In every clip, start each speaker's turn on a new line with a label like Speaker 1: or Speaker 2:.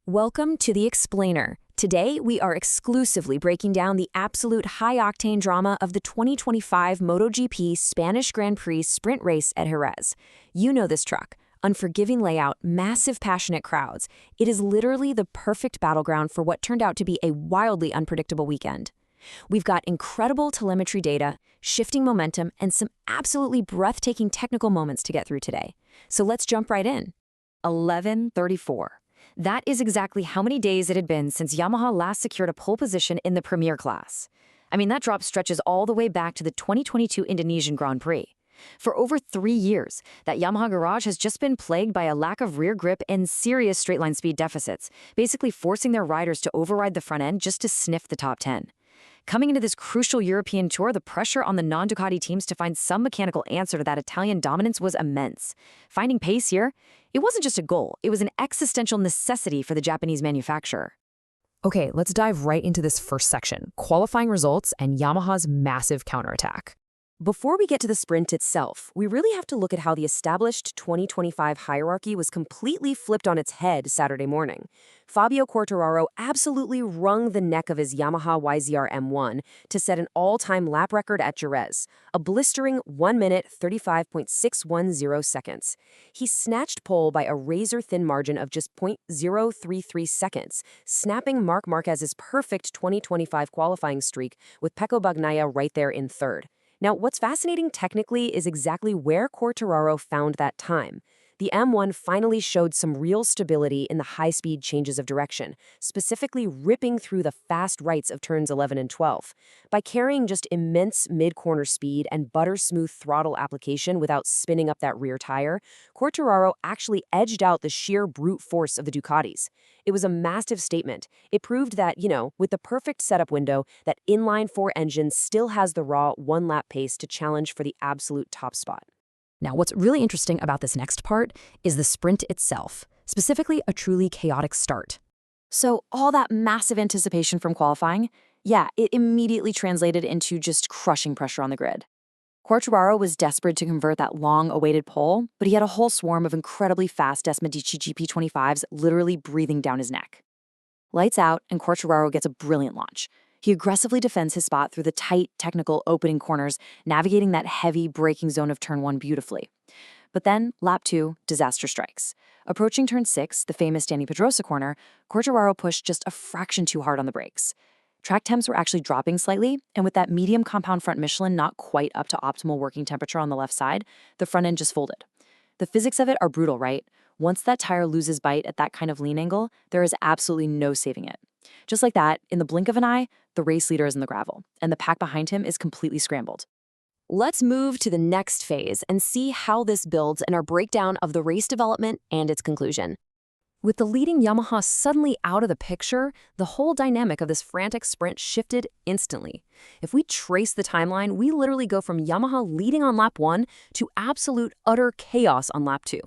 Speaker 1: Welcome to The Explainer. Today, we are exclusively breaking down the absolute high-octane drama of the 2025 MotoGP Spanish Grand Prix Sprint Race at Jerez. You know this truck. Unforgiving layout, massive passionate crowds. It is literally the perfect battleground for what turned out to be a wildly unpredictable weekend. We've got incredible telemetry data, shifting momentum, and some absolutely breathtaking technical moments to get through today. So let's jump right in. 11:34. That is exactly how many days it had been since Yamaha last secured a pole position in the Premier class. I mean, that drop stretches all the way back to the 2022 Indonesian Grand Prix. For over 3 years, that Yamaha garage has just been plagued by a lack of rear grip and serious straight-line speed deficits, basically forcing their riders to override the front end just to sniff the top 10. Coming into this crucial European tour, the pressure on the non-Ducati teams to find some mechanical answer to that Italian dominance was immense. Finding pace here, it wasn't just a goal, it was an existential necessity for the Japanese manufacturer.
Speaker 2: Okay, let's dive right into this first section, qualifying results and Yamaha's massive counterattack.
Speaker 1: Before we get to the sprint itself, we really have to look at how the established 2025 hierarchy was completely flipped on its head Saturday morning. Fabio Quartararo absolutely wrung the neck of his Yamaha YZR M1 to set an all-time lap record at Jerez, a blistering 1 minute 35.610 seconds. He snatched pole by a razor-thin margin of just 0.033 seconds, snapping Marc Marquez's perfect 2025 qualifying streak with Pecco Bagnaia right there in third. Now, what's fascinating technically is exactly where Quartararo found that time. The M1 finally showed some real stability in the high-speed changes of direction, specifically ripping through the fast rights of turns 11 and 12. By carrying just immense mid-corner speed and butter-smooth throttle application without spinning up that rear tire, Quartararo actually edged out the sheer brute force of the Ducatis. It was a massive statement. It proved that, with the perfect setup window, that inline-4 engine still has the raw one-lap pace to challenge for the absolute top spot.
Speaker 2: Now, what's really interesting about this next part is the sprint itself, specifically a truly chaotic start.
Speaker 1: So all that massive anticipation from qualifying, it immediately translated into just crushing pressure on the grid. Quartararo was desperate to convert that long-awaited pole, but he had a whole swarm of incredibly fast Desmedici GP25s literally breathing down his neck. Lights out, and Quartararo gets a brilliant launch. He aggressively defends his spot through the tight, technical opening corners, navigating that heavy braking zone of turn 1 beautifully. But then, lap 2, disaster strikes. Approaching turn 6, the famous Dani Pedrosa corner, Quartararo pushed just a fraction too hard on the brakes. Track temps were actually dropping slightly, and with that medium compound front Michelin not quite up to optimal working temperature on the left side, the front end just folded. The physics of it are brutal, right? Once that tire loses bite at that kind of lean angle, there is absolutely no saving it. Just like that, in the blink of an eye, the race leader is in the gravel, and the pack behind him is completely scrambled. Let's move to the next phase and see how this builds in our breakdown of the race development and its conclusion. With the leading Yamaha suddenly out of the picture, the whole dynamic of this frantic sprint shifted instantly. If we trace the timeline, we literally go from Yamaha leading on lap 1 to absolute utter chaos on lap 2.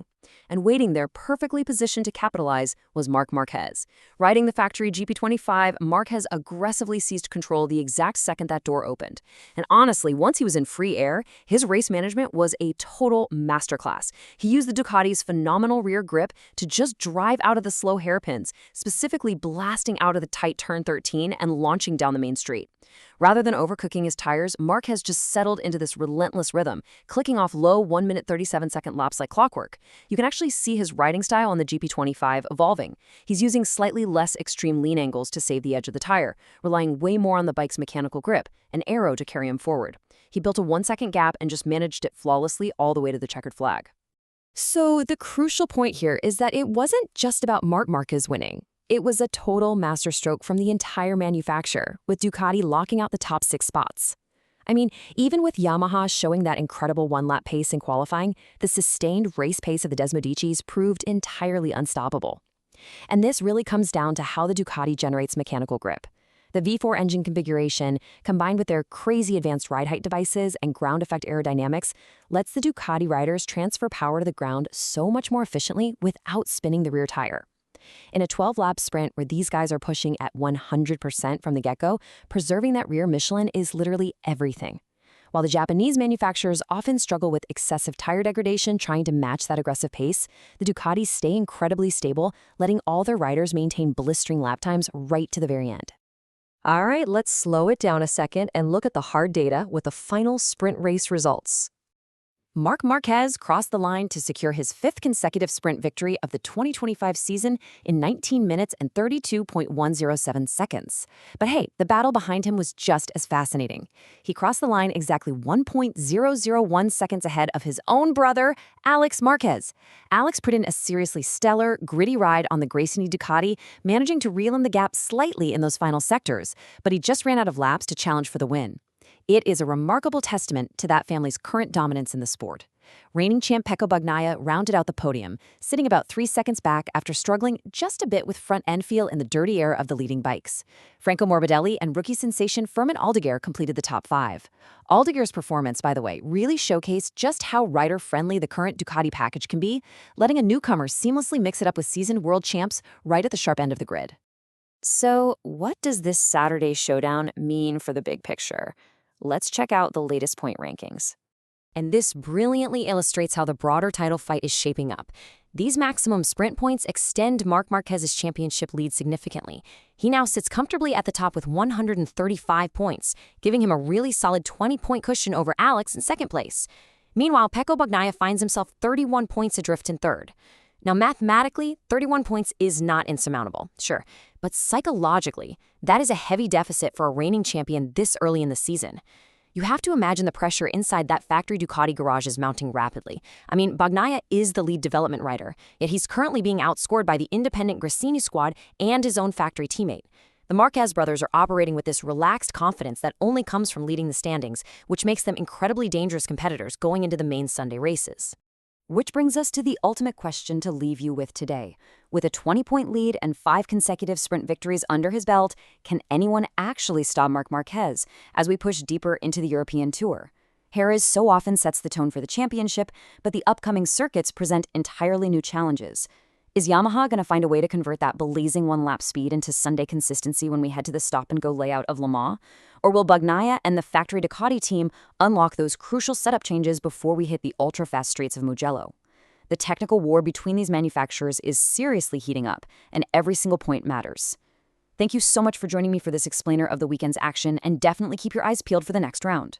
Speaker 1: And waiting there perfectly positioned to capitalize was Marc Marquez. Riding the factory GP25, Marquez aggressively seized control the exact second that door opened. And honestly, once he was in free air, his race management was a total masterclass. He used the Ducati's phenomenal rear grip to just drive out of the slow hairpins, specifically blasting out of the tight turn 13 and launching down the main street. Rather than overcooking his tires, Marquez just settled into this relentless rhythm, clicking off low 1 minute 37-second laps like clockwork. You can actually see his riding style on the GP25 evolving. He's using slightly less extreme lean angles to save the edge of the tire, relying way more on the bike's mechanical grip, an aero to carry him forward. He built a 1-second gap and just managed it flawlessly all the way to the checkered flag. So the crucial point here is that it wasn't just about Marc Marquez winning. It was a total masterstroke from the entire manufacturer, with Ducati locking out the top 6 spots. I mean, even with Yamaha showing that incredible one-lap pace in qualifying, the sustained race pace of the Desmedicis proved entirely unstoppable. And this really comes down to how the Ducati generates mechanical grip. The V4 engine configuration, combined with their crazy advanced ride height devices and ground effect aerodynamics, lets the Ducati riders transfer power to the ground so much more efficiently without spinning the rear tire. In a 12-lap sprint where these guys are pushing at 100% from the get-go, preserving that rear Michelin is literally everything.
Speaker 2: While the Japanese manufacturers often struggle with excessive tire degradation trying to match that aggressive pace, the Ducatis stay incredibly stable, letting all their riders maintain blistering lap times right to the very end. All right, let's slow it down a second and look at the hard data with the final sprint race results. Marc Marquez crossed the line to secure his 5th consecutive sprint victory of the 2025 season in 19 minutes and 32.107 seconds. But hey, the battle behind him was just as fascinating. He crossed the line exactly 1.001 seconds ahead of his own brother, Alex Marquez. Alex put in a seriously stellar, gritty ride on the Gracini Ducati, managing to reel in the gap slightly in those final sectors, but he just ran out of laps to challenge for the win. It is a remarkable testament to that family's current dominance in the sport. Reigning champ Pecco Bagnaia rounded out the podium, sitting about 3 seconds back after struggling just a bit with front-end feel in the dirty air of the leading bikes. Franco Morbidelli and rookie sensation Fermin Aldeguer completed the top 5. Aldeguer's performance, by the way, really showcased just how rider-friendly the current Ducati package can be, letting a newcomer seamlessly mix it up with seasoned world champs right at the sharp end of the grid. So, what does this Saturday showdown mean for the big picture? Let's check out the latest point rankings. And this brilliantly illustrates how the broader title fight is shaping up. These maximum sprint points extend Marc Marquez's championship lead significantly. He now sits comfortably at the top with 135 points, giving him a really solid 20-point cushion over Alex in second place. Meanwhile, Pecco Bagnaia finds himself 31 points adrift in third. Now, mathematically, 31 points is not insurmountable, sure, but psychologically, that is a heavy deficit for a reigning champion this early in the season. You have to imagine the pressure inside that factory Ducati garage is mounting rapidly. I mean, Bagnaia is the lead development rider, yet he's currently being outscored by the independent Gracini squad and his own factory teammate. The Marquez brothers are operating with this relaxed confidence that only comes from leading the standings, which makes them incredibly dangerous competitors going into the main Sunday races. Which brings us to the ultimate question to leave you with today. With a 20-point lead and 5 consecutive sprint victories under his belt, can anyone actually stop Marc Marquez as we push deeper into the European Tour? Jerez so often sets the tone for the championship, but the upcoming circuits present entirely new challenges. Is Yamaha going to find a way to convert that blazing one-lap speed into Sunday consistency when we head to the stop-and-go layout of Le Mans? Or will Bagnaia and the factory Ducati team unlock those crucial setup changes before we hit the ultra-fast straights of Mugello? The technical war between these manufacturers is seriously heating up, and every single point matters. Thank you so much for joining me for this explainer of the weekend's action, and definitely keep your eyes peeled for the next round.